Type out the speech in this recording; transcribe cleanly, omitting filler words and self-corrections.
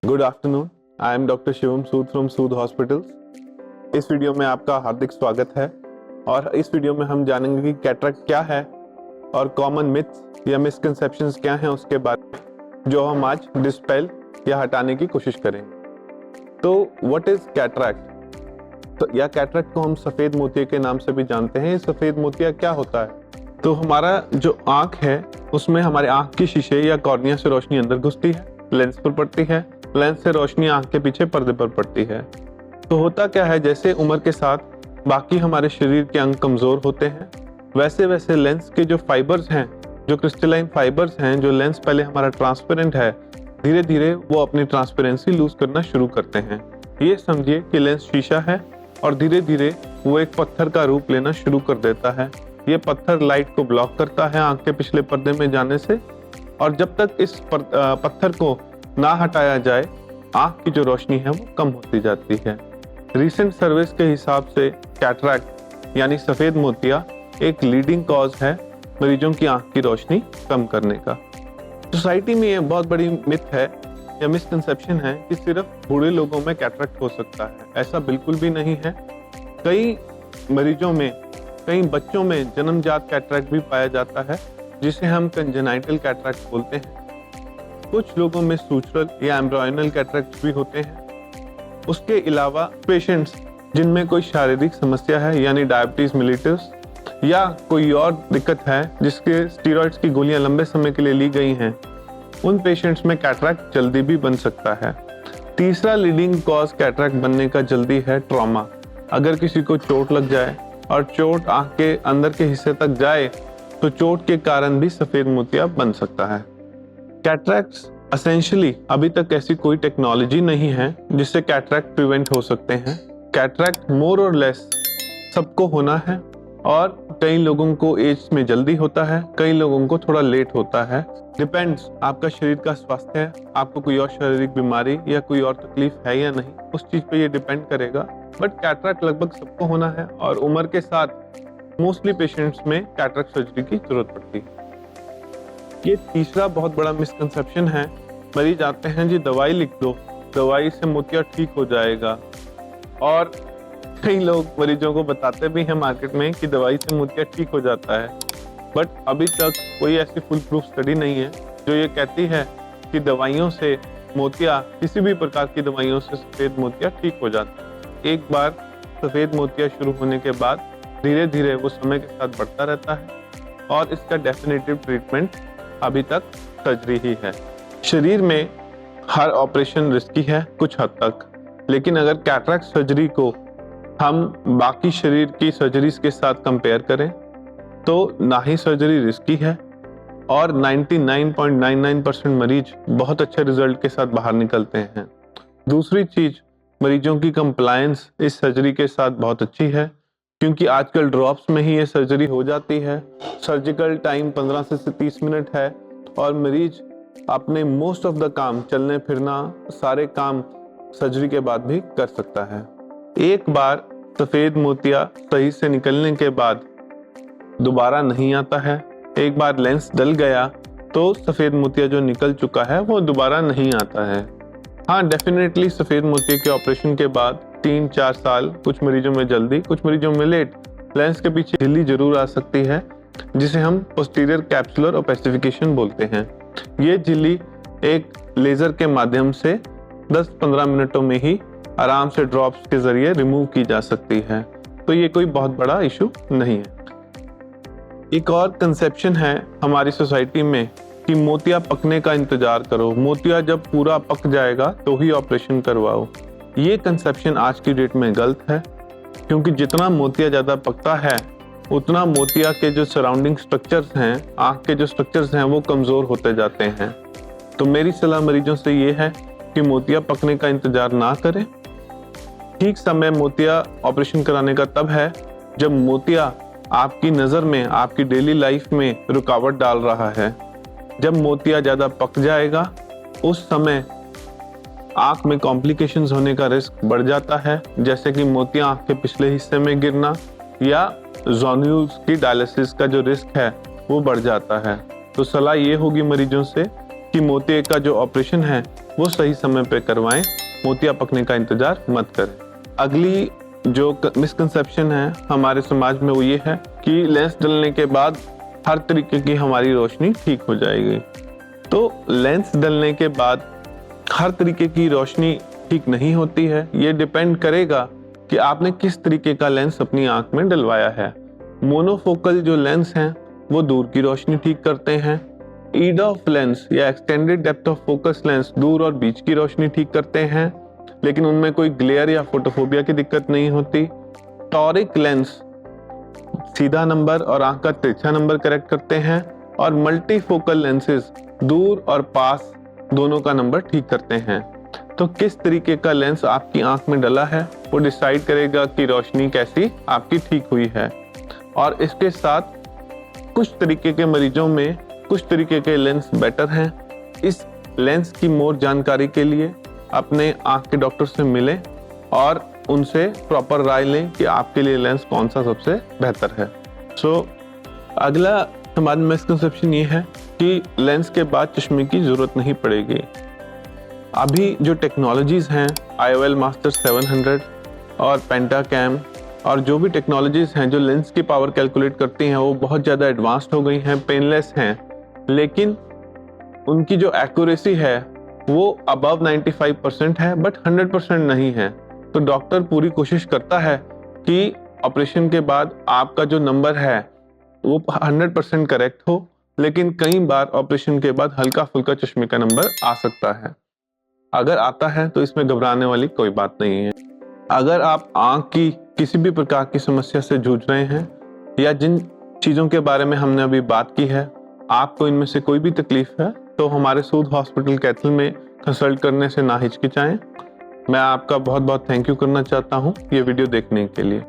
Good afternoon, I am doctor Shivam Sood from Sood hospitals. इस video में आपका हार्दिक स्वागत है और इस वीडियो में हम जानेंगे कि कैटरेक्ट क्या है और कॉमन मिथ्स या मिसकंसेप्शंस क्या हैं उसके बारे में, जो हम आज डिस्पेल या हटाने की कोशिश करेंगे। तो व्हाट इज कैटरेक्ट? तो या कैटरेक्ट को हम सफ़ेद मोतिया के नाम से भी जानते हैं। सफ़ेद मोतिया क्या होता है? तो हमारा जो आँख है उसमें हमारे आँख की शीशे या कॉर्निया से रोशनी अंदर घुसती है, लेंस पर पड़ती है, लेंस से रोशनी आँख के पीछे पर्दे पर पड़ती है। तो होता क्या है, जैसे उम्र के साथ बाकी हमारे शरीर के अंग कमज़ोर होते हैं, वैसे वैसे लेंस के जो फाइबर्स हैं, जो क्रिस्टलाइन फाइबर्स हैं, जो लेंस पहले हमारा ट्रांसपेरेंट है, धीरे धीरे वो अपनी ट्रांसपेरेंसी लूज करना शुरू करते हैं। ये समझिए कि लेंस शीशा है और धीरे धीरे वो एक पत्थर का रूप लेना शुरू कर देता है। ये पत्थर लाइट को ब्लॉक करता है आँख के पिछले पर्दे में जाने से, और जब तक इस पत्थर को ना हटाया जाए आँख की जो रोशनी है वो कम होती जाती है। रीसेंट सर्वेस के हिसाब से कैटरेक्ट यानी सफ़ेद मोतिया एक लीडिंग कॉज है मरीजों की आँख की रोशनी कम करने का। सोसाइटी में ये बहुत बड़ी मिथ है या मिसकंसेप्शन है कि सिर्फ बूढ़े लोगों में कैटरेक्ट हो सकता है। ऐसा बिल्कुल भी नहीं है। कई मरीजों में, कई बच्चों में जन्मजात कैटरेक्ट भी पाया जाता है, जिसे हम कंजेनाइटल कैटरेक्ट बोलते हैं। कुछ लोगों में सूचरल या एम्ब्रायनल कैटरेक्ट भी होते हैं। उसके अलावा पेशेंट्स जिनमें कोई शारीरिक समस्या है यानी डायबिटीज मिलिटस या कोई और दिक्कत है जिसके स्टीरॉइड्स की गोलियां लंबे समय के लिए ली गई हैं, उन पेशेंट्स में कैटरेक्ट जल्दी भी बन सकता है। तीसरा लीडिंग कॉज कैटरेक्ट बनने का जल्दी है ट्रॉमा। अगर किसी को चोट लग जाए और चोट आंख के अंदर के हिस्से तक जाए तो चोट के कारण भी सफेद मोतिया बन सकता है। कैटरेक्ट्स एसेंशियली अभी तक ऐसी कोई टेक्नोलॉजी नहीं है जिससे कैटरेक्ट प्रिवेंट हो सकते हैं। कैटरेक्ट मोर और लेस सबको होना है और कई लोगों को एज में जल्दी होता है, कई लोगों को थोड़ा लेट होता है। डिपेंड्स आपका शरीर का स्वास्थ्य है, आपको कोई और शारीरिक बीमारी या कोई और तकलीफ है या नहीं, उस चीज पे ये डिपेंड करेगा। बट कैटरेक्ट लगभग सबको होना है और उम्र के साथ मोस्टली पेशेंट्स में कैटरेक्ट सर्जरी की जरूरत पड़ती है। ये तीसरा बहुत बड़ा मिसकंसेप्शन है। मरीज आते हैं, जी दवाई लिख दो, दवाई से मोतिया ठीक हो जाएगा, और कई लोग मरीजों को बताते भी हैं मार्केट में कि दवाई से मोतिया ठीक हो जाता है। बट अभी तक कोई ऐसी फुल प्रूफ स्टडी नहीं है जो ये कहती है कि दवाइयों से मोतिया, किसी भी प्रकार की दवाइयों से सफ़ेद मोतिया ठीक हो जाता है। एक बार सफ़ेद मोतिया शुरू होने के बाद धीरे धीरे वो समय के साथ बढ़ता रहता है और इसका डेफिनेटिव ट्रीटमेंट अभी तक सर्जरी ही है। शरीर में हर ऑपरेशन रिस्की है कुछ हद तक, लेकिन अगर कैटरेक्ट सर्जरी को हम बाकी शरीर की सर्जरीज के साथ कंपेयर करें तो ना ही सर्जरी रिस्की है और 99.99% मरीज बहुत अच्छे रिजल्ट के साथ बाहर निकलते हैं। दूसरी चीज, मरीजों की कंप्लायंस इस सर्जरी के साथ बहुत अच्छी है, क्योंकि आजकल ड्रॉप्स में ही ये सर्जरी हो जाती है। सर्जिकल टाइम 15 से 30 मिनट है और मरीज अपने मोस्ट ऑफ द काम, चलने फिरना, सारे काम सर्जरी के बाद भी कर सकता है। एक बार सफ़ेद मोतिया सही से निकलने के बाद दोबारा नहीं आता है। एक बार लेंस डल गया तो सफ़ेद मोतिया जो निकल चुका है वो दोबारा नहीं आता है। हाँ, डेफिनेटली सफ़ेद मोतिया के ऑपरेशन के बाद 3-4 साल, कुछ मरीजों में जल्दी, कुछ मरीजों में लेट, लेंस के पीछे झिल्ली जरूर आ सकती है, जिसे हम पोस्टीरियर कैप्सुलर ओपेसिफिकेशन बोलते हैं। ये झिल्ली एक लेजर के माध्यम से 10-15 मिनटों में ही आराम से ड्रॉप्स के जरिए रिमूव की जा सकती है, तो ये कोई बहुत बड़ा इशू नहीं है। एक और कंसेप्शन है हमारी सोसाइटी में कि मोतिया पकने का इंतजार करो, मोतिया जब पूरा पक जाएगा तो ही ऑपरेशन करवाओ। ये कंसेप्शन आज की डेट में गलत है, क्योंकि जितना मोतिया ज़्यादा पकता है उतना मोतिया के जो सराउंडिंग स्ट्रक्चर्स हैं, आँख के जो स्ट्रक्चर्स हैं, वो कमज़ोर होते जाते हैं। तो मेरी सलाह मरीजों से ये है कि मोतिया पकने का इंतजार ना करें। ठीक समय मोतिया ऑपरेशन कराने का तब है जब मोतिया आपकी नज़र में, आपकी डेली लाइफ में रुकावट डाल रहा है। जब मोतिया ज़्यादा पक जाएगा उस समय आँख में कॉम्प्लिकेशंस होने का रिस्क बढ़ जाता है, जैसे कि मोतिया आँख के पिछले हिस्से में गिरना या जोन्यूल्स की डायलिसिस का जो रिस्क है वो बढ़ जाता है। तो सलाह ये होगी मरीजों से कि मोतिया का जो ऑपरेशन है वो सही समय पे करवाएं, मोतिया पकने का इंतजार मत करें। अगली जो मिसकंसेप्शन है हमारे समाज में वो ये है कि लेंस डलने के बाद हर तरीके की हमारी रोशनी ठीक हो जाएगी। तो लेंस डलने के बाद हर तरीके की रोशनी ठीक नहीं होती है। ये डिपेंड करेगा कि आपने किस तरीके का लेंस अपनी आंख में डलवाया है। मोनोफोकल जो लेंस हैं वो दूर की रोशनी ठीक करते हैं। EDOF लेंस या extended depth of focus lens दूर और बीच की रोशनी ठीक करते हैं, लेकिन उनमें कोई ग्लेयर या फोटोफोबिया की दिक्कत नहीं होती। टॉरिक लेंस सीधा नंबर और आंख का तिरछा नंबर करेक्ट करते हैं, और मल्टीफोकल लेंसेज दूर और पास दोनों का नंबर ठीक करते हैं। तो किस तरीके का लेंस आपकी आंख में डला है वो डिसाइड करेगा कि रोशनी कैसी आपकी ठीक हुई है। और इसके साथ कुछ तरीके के मरीजों में कुछ तरीके के लेंस बेटर हैं। इस लेंस की मोर जानकारी के लिए अपने आंख के डॉक्टर से मिलें और उनसे प्रॉपर राय लें कि आपके लिए लेंस कौन सा सबसे बेहतर है। अगला हमारा मिसकंसेप्शन ये है कि लेंस के बाद चश्मे की जरूरत नहीं पड़ेगी। अभी जो टेक्नोलॉजीज हैं IOL मास्टर 700 और पेंटाकैम और जो भी टेक्नोलॉजीज हैं जो लेंस की पावर कैलकुलेट करती हैं वो बहुत ज़्यादा एडवांस्ड हो गई हैं, पेनलेस हैं, लेकिन उनकी जो एक्यूरेसी है वो अबव 95% है बट 100% नहीं है। तो डॉक्टर पूरी कोशिश करता है कि ऑपरेशन के बाद आपका जो नंबर है वो 100% करेक्ट हो, लेकिन कई बार ऑपरेशन के बाद हल्का फुल्का चश्मे का नंबर आ सकता है। अगर आता है तो इसमें घबराने वाली कोई बात नहीं है। अगर आप आंख की किसी भी प्रकार की समस्या से जूझ रहे हैं या जिन चीज़ों के बारे में हमने अभी बात की है आपको इनमें से कोई भी तकलीफ है तो हमारे सूद हॉस्पिटल कैथल में कंसल्ट करने से ना हिचकिचाएं। मैं आपका बहुत बहुत थैंक यू करना चाहता हूं ये वीडियो देखने के लिए।